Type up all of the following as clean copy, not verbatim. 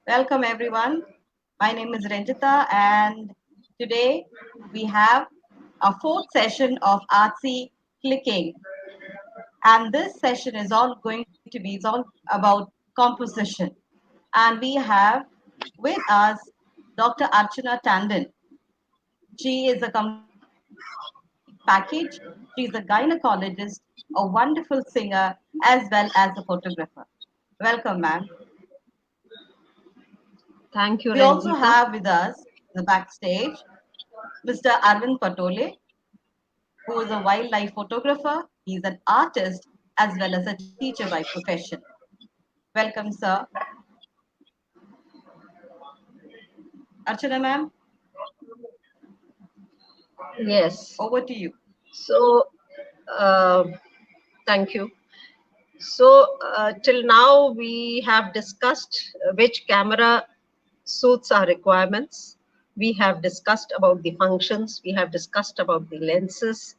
Welcome everyone. My name is Ranjita and today we have our fourth session of Artsy Clicking. And this session is all going to be is all about composition. And we have with us Dr. Archana Tandon. She is a complete package. She's a gynecologist, a wonderful singer, as well as a photographer. Welcome, ma'am. Thank you, We also Ranjita. have with us the backstage Mr. Arvind Patole, who is a wildlife photographer. He's an artist as well as a teacher by profession. Welcome, sir. Archana, ma'am, Yes. over to you. So, uh, thank you. So, till now we have discussed which camera suits our requirements. We have discussed about the functions. We have discussed about the lenses,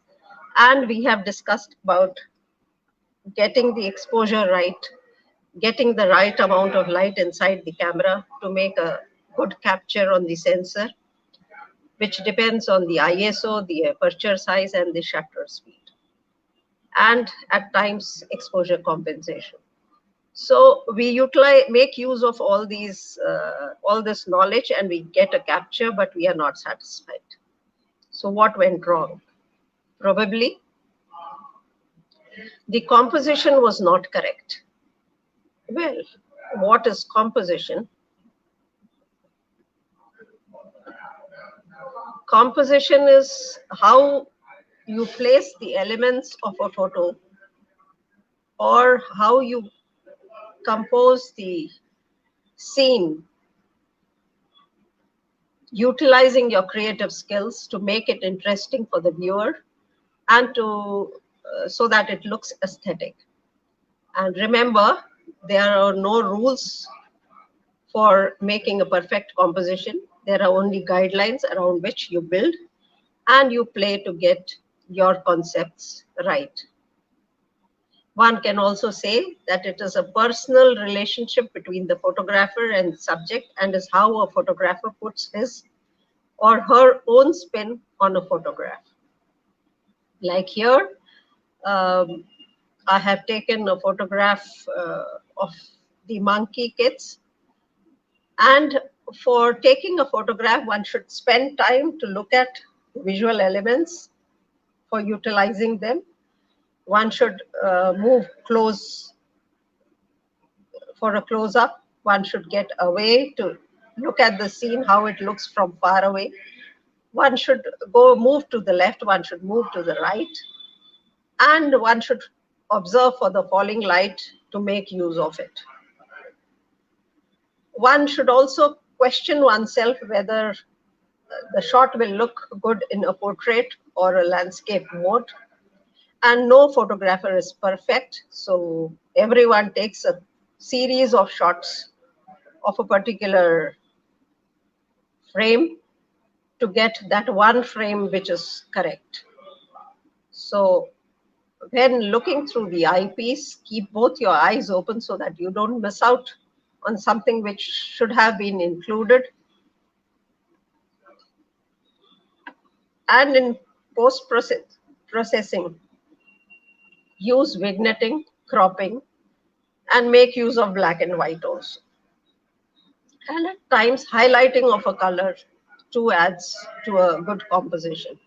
and we have discussed about getting the exposure right, getting the right amount of light inside the camera to make a good capture on the sensor, which depends on the ISO, the aperture size, and the shutter speed, and at times exposure compensation. So we utilize, make use of all this knowledge, and we get a capture, but we are not satisfied. So what went wrong? Probably the composition was not correct. Well, what is composition? Composition is how you place the elements of a photo, or how you compose the scene, utilizing your creative skills to make it interesting for the viewer, and to so that it looks aesthetic. And remember, there are no rules for making a perfect composition. There are only guidelines around which you build and you play to get your concepts right. One can also say that it is a personal relationship between the photographer and subject, and is how a photographer puts his or her own spin on a photograph. Like here, um, I have taken a photograph of the monkey kids. And for taking a photograph, one should spend time to look at visual elements for utilizing them. One should move close for a close up. One should get away to look at the scene, how it looks from far away. One should move to the left, one should move to the right, and one should observe for the falling light to make use of it. One should also question oneself whether the shot will look good in a portrait or a landscape mode. And no photographer is perfect, so everyone takes a series of shots of a particular frame to get that one frame which is correct. So when looking through the eyepiece, keep both your eyes open so that you don't miss out on something which should have been included. And in post processing, use vignetting, cropping, and make use of black and white also. And at times, highlighting of a color too adds to a good composition.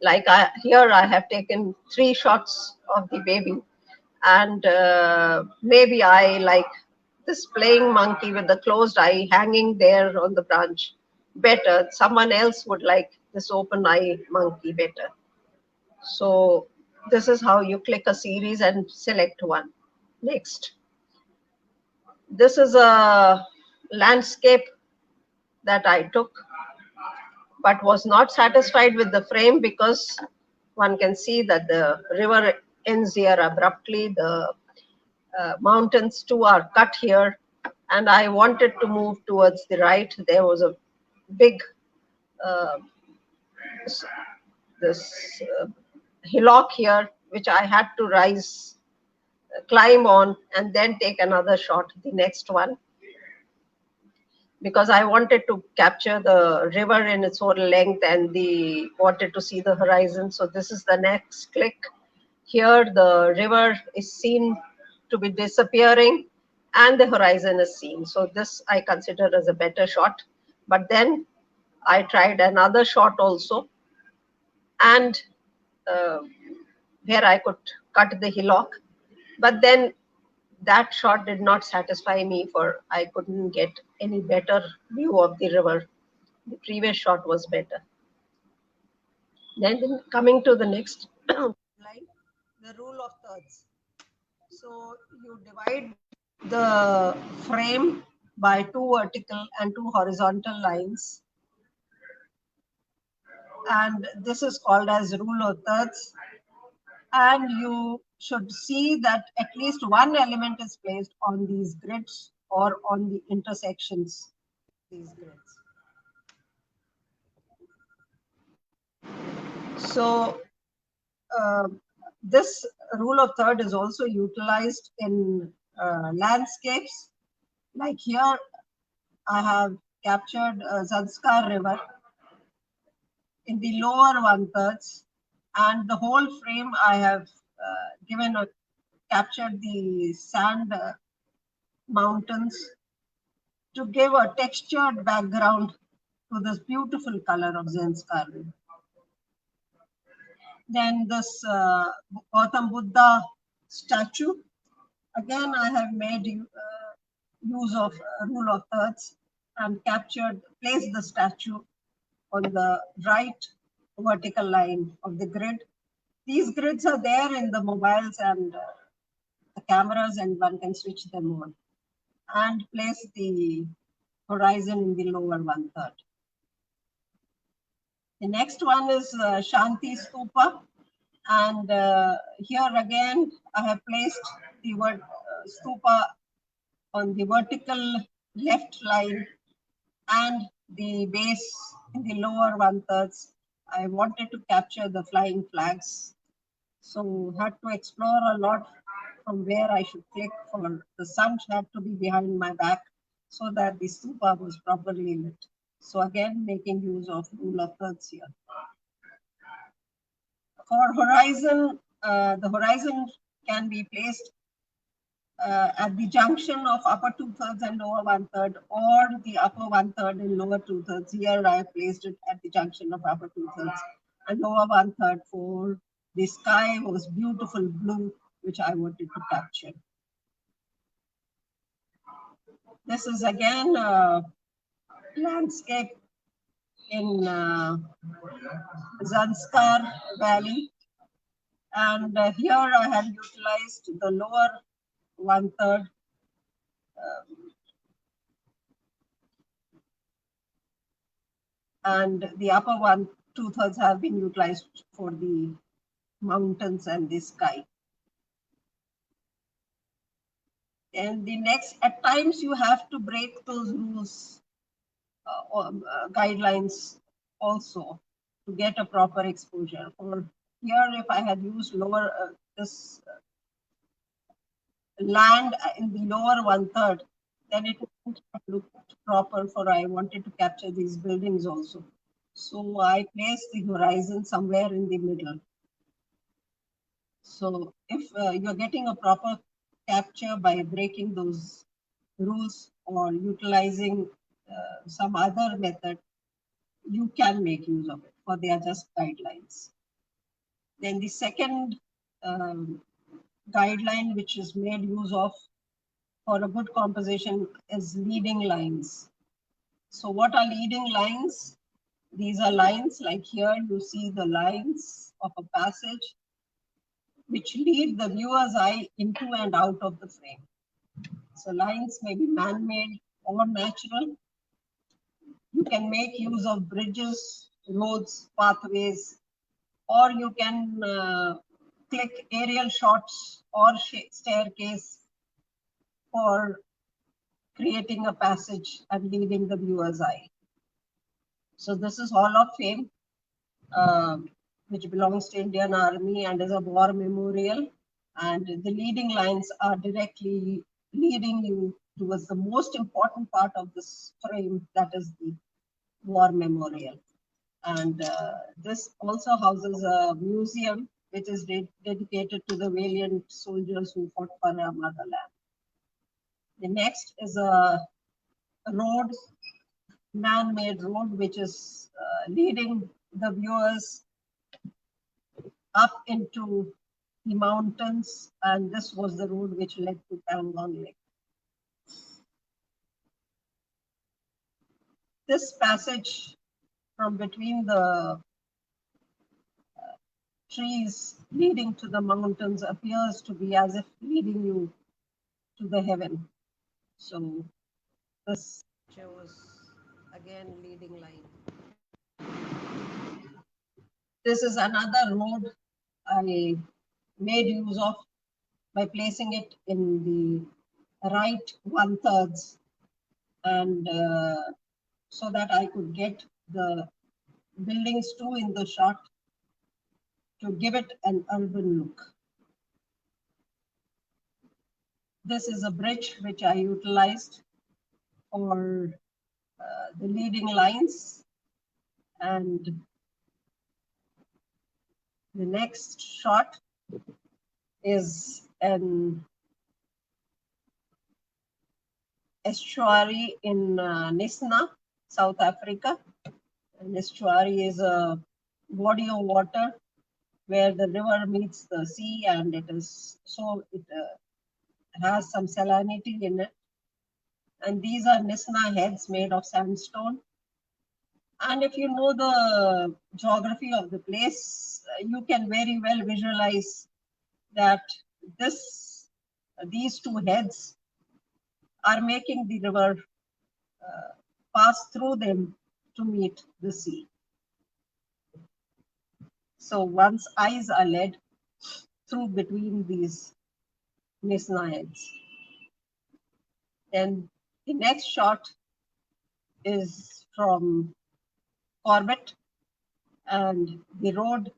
Here, I have taken 3 shots of the baby, and maybe I like this playing monkey with the closed eye hanging there on the branch better. Someone else would like this open eye monkey better. So this is how you click a series and select one. Next, this is a landscape that I took, but was not satisfied with the frame because one can see that the river ends here abruptly. The mountains too are cut here, and I wanted to move towards the right. There was a big uh, this hillock here, which I had to climb on, and then take another shot, the next one. because I wanted to capture the river in its whole length and wanted to see the horizon. So this is the next click. Here the river is seen to be disappearing and the horizon is seen. So this I consider as a better shot. But then I tried another shot also, and uh, where I could cut the hillock. But then that shot did not satisfy me, for I couldn't get any better view of the river. The previous shot was better. Then coming to the next line, the rule of thirds. So you divide the frame by two vertical and two horizontal lines, and this is called as rule of thirds. And you should see that at least one element is placed on these grids or on the intersections of these grids. So this rule of third is also utilized in landscapes. Like here, I have captured Zanskar River in the lower one thirds, and the whole frame I have captured the sand mountains to give a textured background to this beautiful color of Zanskar River. Then this Gautam Buddha statue. Again, I have made use of rule of thirds and placed the statue on the right vertical line of the grid. These grids are there in the mobiles and the cameras, and one can switch them on and place the horizon in the lower one third. The next one is Shanti Stupa. And here again, I have placed the word stupa on the vertical left line and the base in the lower one thirds. I wanted to capture the flying flags. So had to explore a lot from where I should click for the sun had to be behind my back so that the stupa was properly lit. So again, making use of rule of thirds here. For horizon, the horizon can be placed at the junction of upper two thirds and lower one third, or the upper one third and lower two thirds. Here I placed it at the junction of upper two thirds and lower one third, for the sky was beautiful blue, which I wanted to capture. This is again a landscape in Zanskar Valley. And here I have utilized the lower one third and the upper one two thirds have been utilized for the mountains and the sky. And the next, at times you have to break those rules or guidelines also to get a proper exposure. For here, if I had used lower this land in the lower one third, then it wouldn't have looked proper, for I wanted to capture these buildings also. So I placed the horizon somewhere in the middle. So if you're getting a proper capture by breaking those rules or utilizing some other method, you can make use of it, for they are just guidelines. Then the second guideline which is made use of for a good composition is leading lines. So what are leading lines? These are lines, like here you see the lines of a passage which lead the viewer's eye into and out of the frame. So lines may be man-made or natural. You can make use of bridges, roads, pathways, or you can click aerial shots or staircase for creating a passage and leading the viewer's eye. So this is Hall of Fame, which belongs to Indian Army and is a war memorial. And the leading lines are directly leading you towards the most important part of this frame, that is the war memorial. And this also houses a museum which is dedicated to the valiant soldiers who fought for our motherland. The next is a road, man-made road, which is leading the viewers up into the mountains, and this was the road which led to Pangong Lake. This passage from between the trees leading to the mountains appears to be as if leading you to the heaven. So this shows again leading line. This is another road I made use of by placing it in the right 1/3, and so that I could get the buildings too in the shot to give it an urban look. This is a bridge which I utilized for the leading lines, and the next shot is an estuary in Nisna, South Africa. An estuary is a body of water where the river meets the sea, and it has some salinity in it. And these are Nisna heads made of sandstone. And if you know the geography of the place, you can very well visualize that these two heads are making the river pass through them to meet the sea. So one's eyes are led through between these Nisna heads. Then the next shot is from Corbett, and the road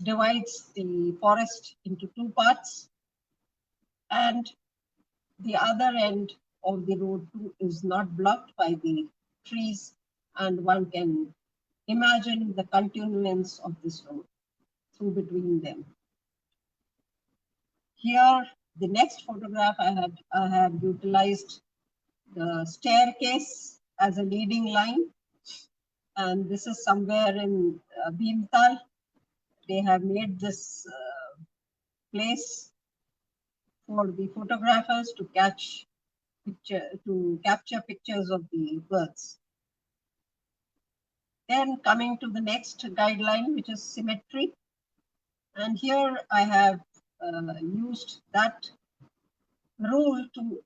divides the forest into two parts, and the other end of the road too is not blocked by the trees, and one can imagine the continuance of this road through between them. Here, the next photograph I have utilized the staircase as a leading line, and this is somewhere in Bhimtal. They have made this place for the photographers to capture pictures of the birds. Then coming to the next guideline, which is symmetry. And here I have used that rule to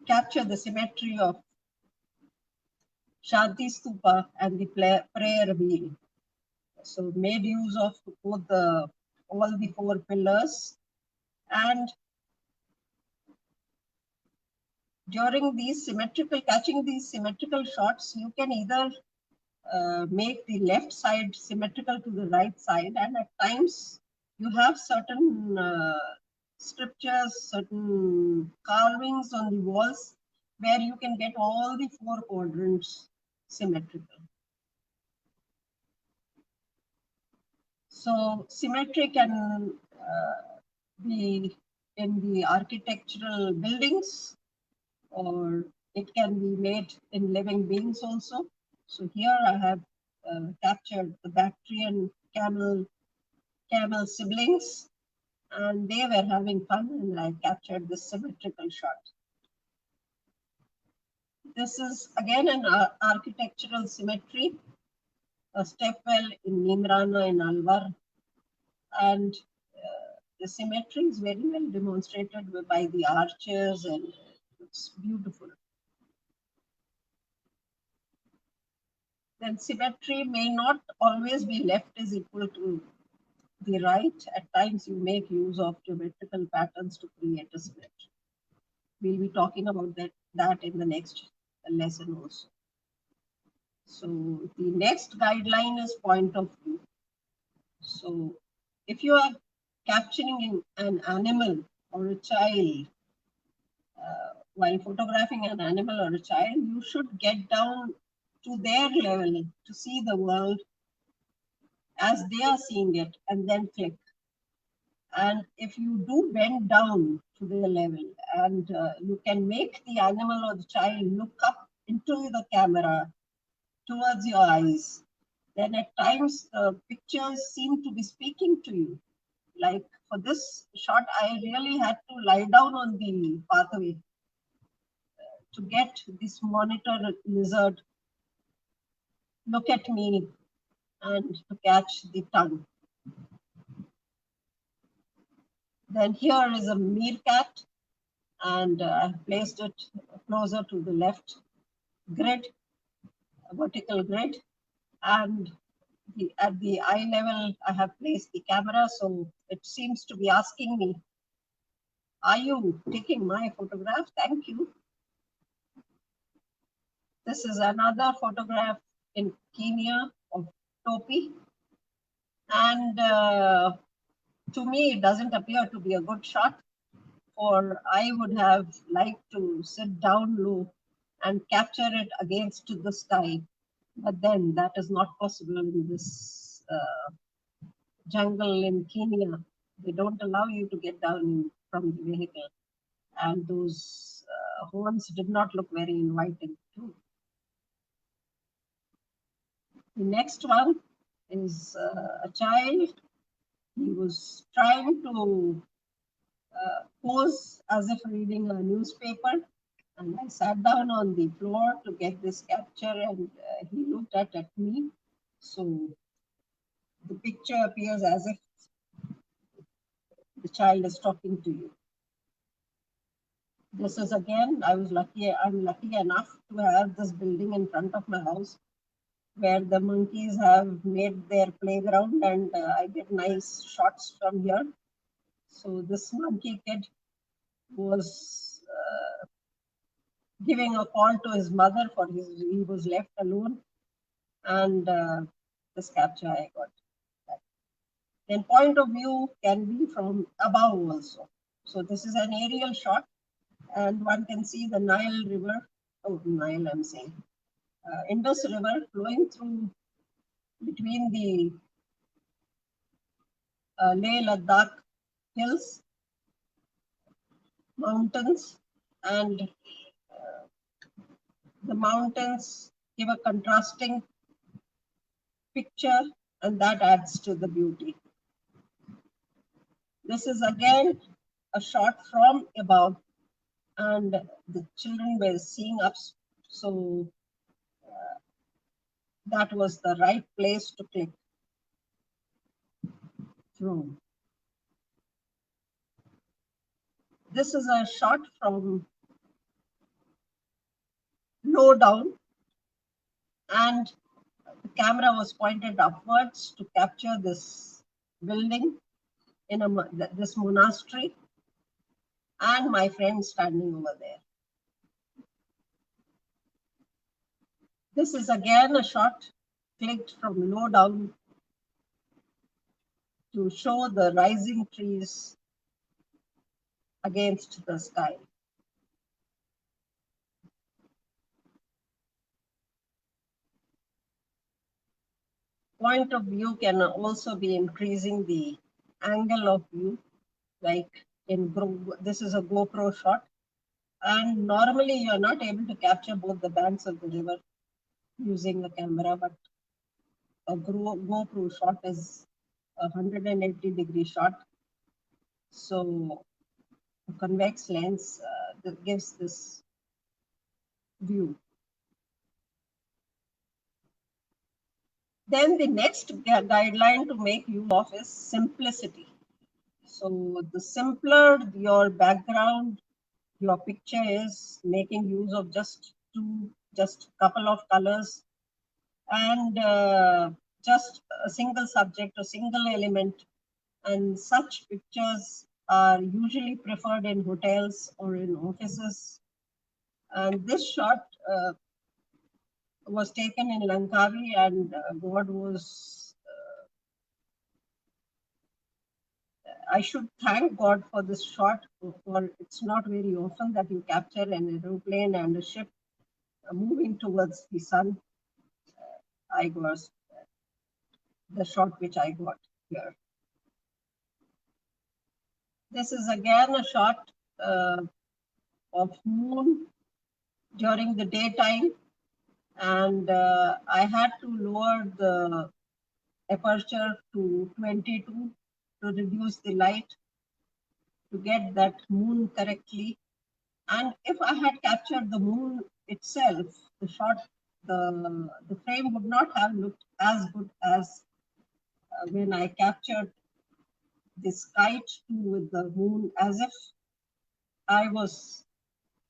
capture the symmetry of Shanti Stupa and the prayer wheel. So made use of both all the four pillars, and during catching these symmetrical shots, you can either make the left side symmetrical to the right side, and at times you have certain scriptures, certain carvings on the walls where you can get all the four quadrants symmetrical. So symmetry can be in the architectural buildings, or it can be made in living beings also. So here I have captured the Bactrian camel siblings, and they were having fun, and I captured this symmetrical shot. This is again an architectural symmetry, a stepwell in Nimrana in Alvar, and the symmetry is very well demonstrated by the arches, and it's beautiful. Then symmetry may not always be left is equal to the right. At times you make use of geometrical patterns to create a symmetry. We'll be talking about that in the next lesson also. So the next guideline is point of view. So if you are capturing an animal or a child, while photographing an animal or a child, you should get down to their level to see the world as they are seeing it and then click. And if you do bend down to their level and you can make the animal or the child look up into the camera towards your eyes, then at times the pictures seem to be speaking to you. Like for this shot, I really had to lie down on the pathway to get this monitor lizard look at me and to catch the tongue. Then here is a meerkat, and I've placed it closer to the left grid, vertical grid, and at the eye level, I have placed the camera, so it seems to be asking me, are you taking my photograph? Thank you. This is another photograph in Kenya of Topi, and to me, it doesn't appear to be a good shot, or I would have liked to sit down low and capture it against the sky. But then that is not possible in this jungle in Kenya. They don't allow you to get down from the vehicle. And those horns did not look very inviting too. The next one is a child. He was trying to pose as if reading a newspaper. And I sat down on the floor to get this capture, and he looked at me. So the picture appears as if the child is talking to you. This is again, I'm lucky enough to have this building in front of my house where the monkeys have made their playground, and I get nice shots from here. So this monkey kid was giving a call to his mother for he was left alone, and this capture I got. Then point of view can be from above also. So this is an aerial shot, and one can see the Nile River. Oh, Nile, I'm saying. Indus River flowing through between the Leh Ladakh hills, mountains, and the mountains give a contrasting picture, and that adds to the beauty. This is again a shot from above, and the children were seeing up, so that was the right place to click from. This is a shot from low down, and the camera was pointed upwards to capture this building in this monastery, and my friend standing over there. This is again a shot clicked from low down to show the rising trees against the sky. Point of view can also be increasing the angle of view, like this is a GoPro shot, and normally you're not able to capture both the banks of the river using a camera, but a GoPro shot is a 180-degree shot. So a convex lens that gives this view. Then the next guideline to make use of is simplicity. So the simpler your background, your picture is, making use of just couple of colors, and just a single subject, a single element, and such pictures are usually preferred in hotels or in offices. And this shot was taken in Langkawi, and God was I should thank God for this shot. For it's not very often that you capture an aeroplane and a ship moving towards the sun. I was the shot which I got here. This is again a shot of moon during the daytime, and I had to lower the aperture to 22 to reduce the light to get that moon correctly. And if I had captured the moon itself, the shot, the frame would not have looked as good as when I captured this kite with the moon, as if I was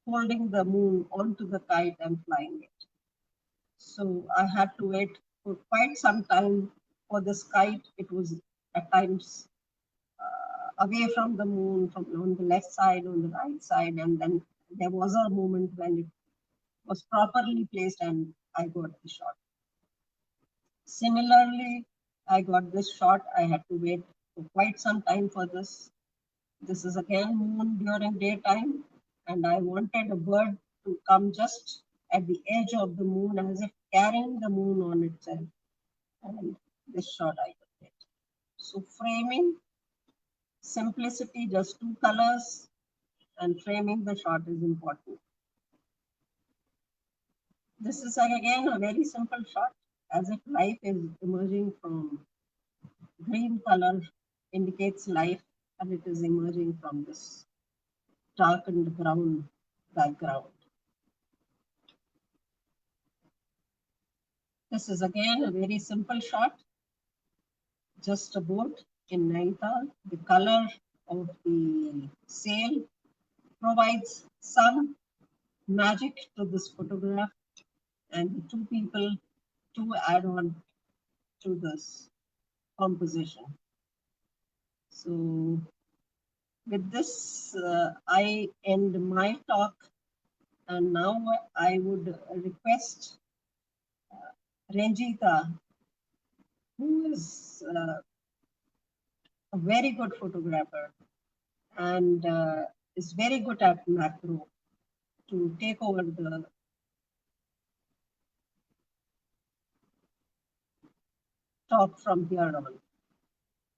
holding the moon onto the kite and flying it. So I had to wait for quite some time for this kite. It was at times away from the moon, from on the left side, on the right side, and then there was a moment when it was properly placed and I got the shot. Similarly, I got this shot. I had to wait for quite some time for this. This is again moon during daytime, and I wanted a bird to come just at the edge of the moon as if carrying the moon on itself. And this shot I could get. So framing, simplicity, just two colors, and framing the shot is important. This is again a very simple shot, as if life is emerging from green color indicates life, and it is emerging from this darkened brown background. This is again a very simple shot, just a boat in Nainital. The color of the sail provides some magic to this photograph, and the two people to add on to this composition. So with this, I end my talk, and now I would request Ranjita, who is a very good photographer and is very good at macro, to take over the talk from here on.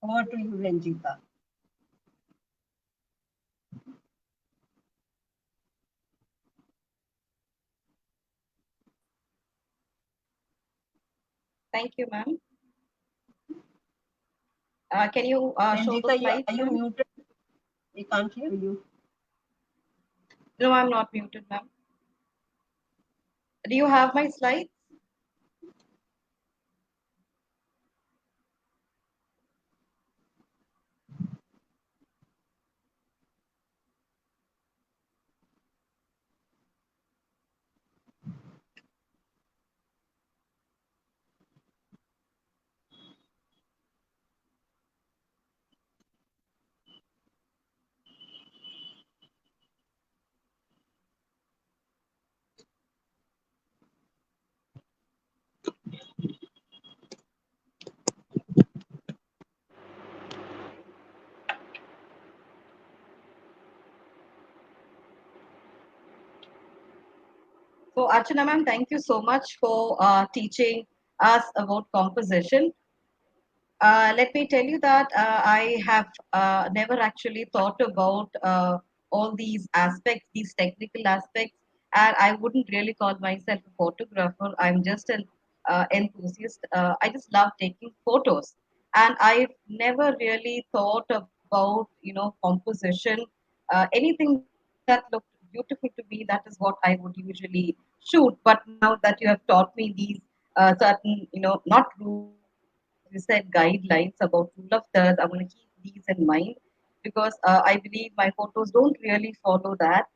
Over to you, Ranjita. Thank you, ma'am. Can you show the Ranjita, slides? are you muted? We can't hear you. No, I'm not muted, ma'am. Do you have my slides? So, Archana ma'am, thank you so much for teaching us about composition. Let me tell you that I have never actually thought about all these aspects, these technical aspects, and I wouldn't really call myself a photographer. I'm just an enthusiast. I just love taking photos, and I've never really thought about composition. Anything that looked beautiful to me, that is what I would usually shoot. But now that you have taught me these certain, not rules, but as you said, guidelines about rule of thirds, I'm going to keep these in mind because I believe my photos don't really follow that.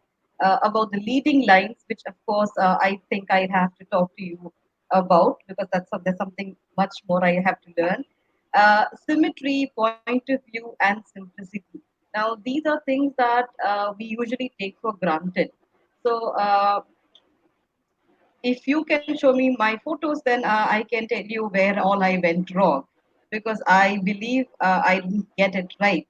About the leading lines, which of course I think I have to talk to you about because there's something much more I have to learn. Symmetry, point of view, and simplicity. Now, these are things that we usually take for granted. So, if you can show me my photos, then I can tell you where all I went wrong because I believe I didn't get it right.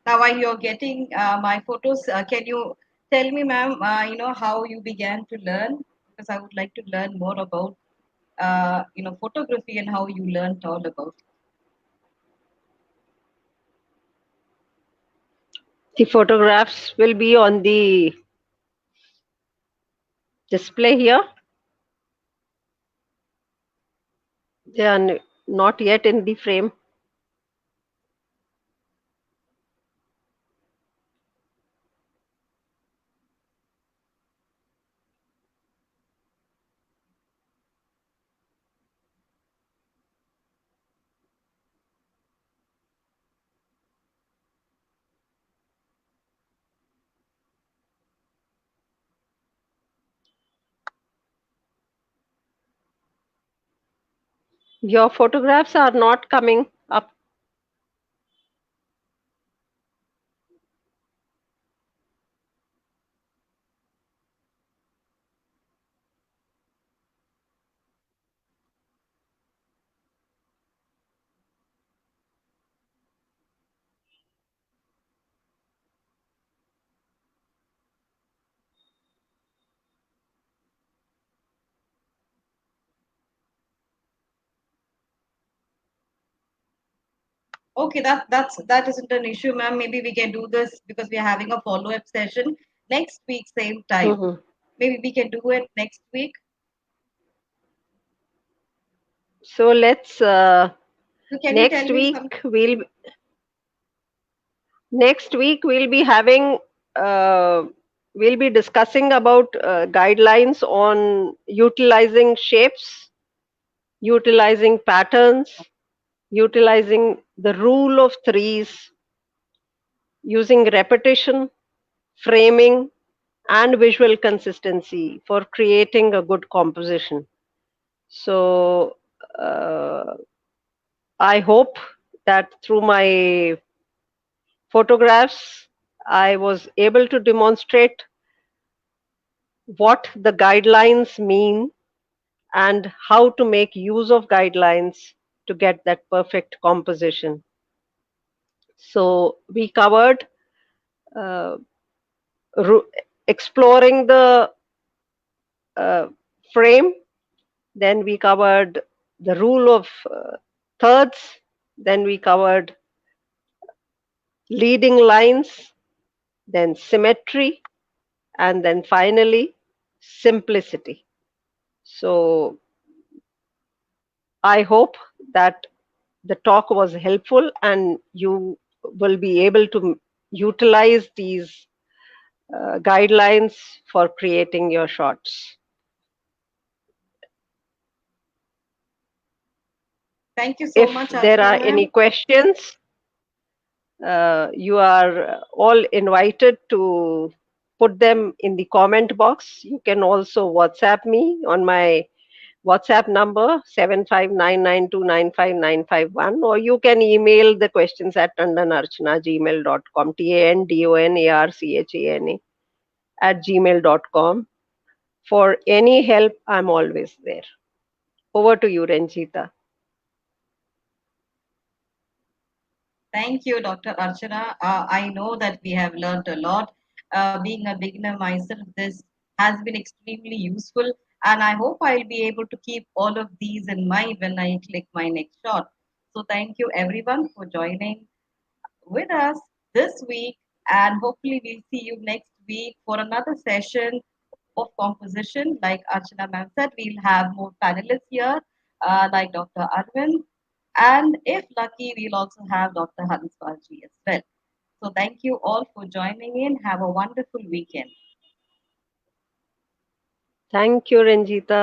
Now, while you're getting my photos, can you tell me, ma'am, how you began to learn? Because I would like to learn more about, photography and how you learned all about it. The photographs will be on the display here. They are not yet in the frame. Your photographs are not coming up. Okay, that isn't an issue, ma'am. Maybe we can do this because we are having a follow-up session next week, same time. Mhm. Maybe we can do it next week. So let's So can you tell next me week some? we'll next week we'll be having we'll be discussing about guidelines on utilizing shapes, utilizing patterns, utilizing the rule of threes, using repetition, framing, and visual consistency for creating a good composition. So I hope that through my photographs, I was able to demonstrate what the guidelines mean and how to make use of guidelines to get that perfect composition. So we covered uh, ru- exploring the uh, frame, then we covered the rule of thirds, then we covered leading lines, then symmetry, and then finally simplicity. So I hope that the talk was helpful and you will be able to utilize these guidelines for creating your shots. Thank you so If much, there are Archana, any ma'am. questions, you are all invited to put them in the comment box. You can also WhatsApp me on my WhatsApp number 7599295951, or you can email the questions at tandanarchana@gmail.com, TANDONARCHANA @gmail.com. For any help, I'm always there. Over to you, Ranjita. Thank you, Dr. Archana. I know that we have learned a lot. Being a beginner myself, this has been extremely useful, and I hope I'll be able to keep all of these in mind when I click my next shot. So, thank you everyone for joining with us this week, and hopefully, we'll see you next week for another session of composition. Like Archana ma'am said, we'll have more panelists here, like Dr. Arvind, and if lucky, we'll also have Dr. Hanswarji as well. So, thank you all for joining in. Have a wonderful weekend. Thank you, Ranjita.